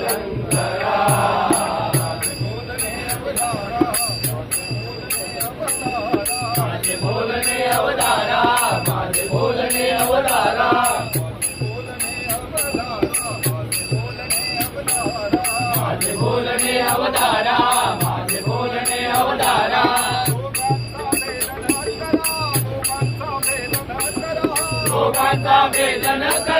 शंकरा माझे बोलणे अवतारा माझे बोलणे अवतारा माझे बोलणे अवतारा माझे बोलणे अवतारा लोकांचा भेद न करा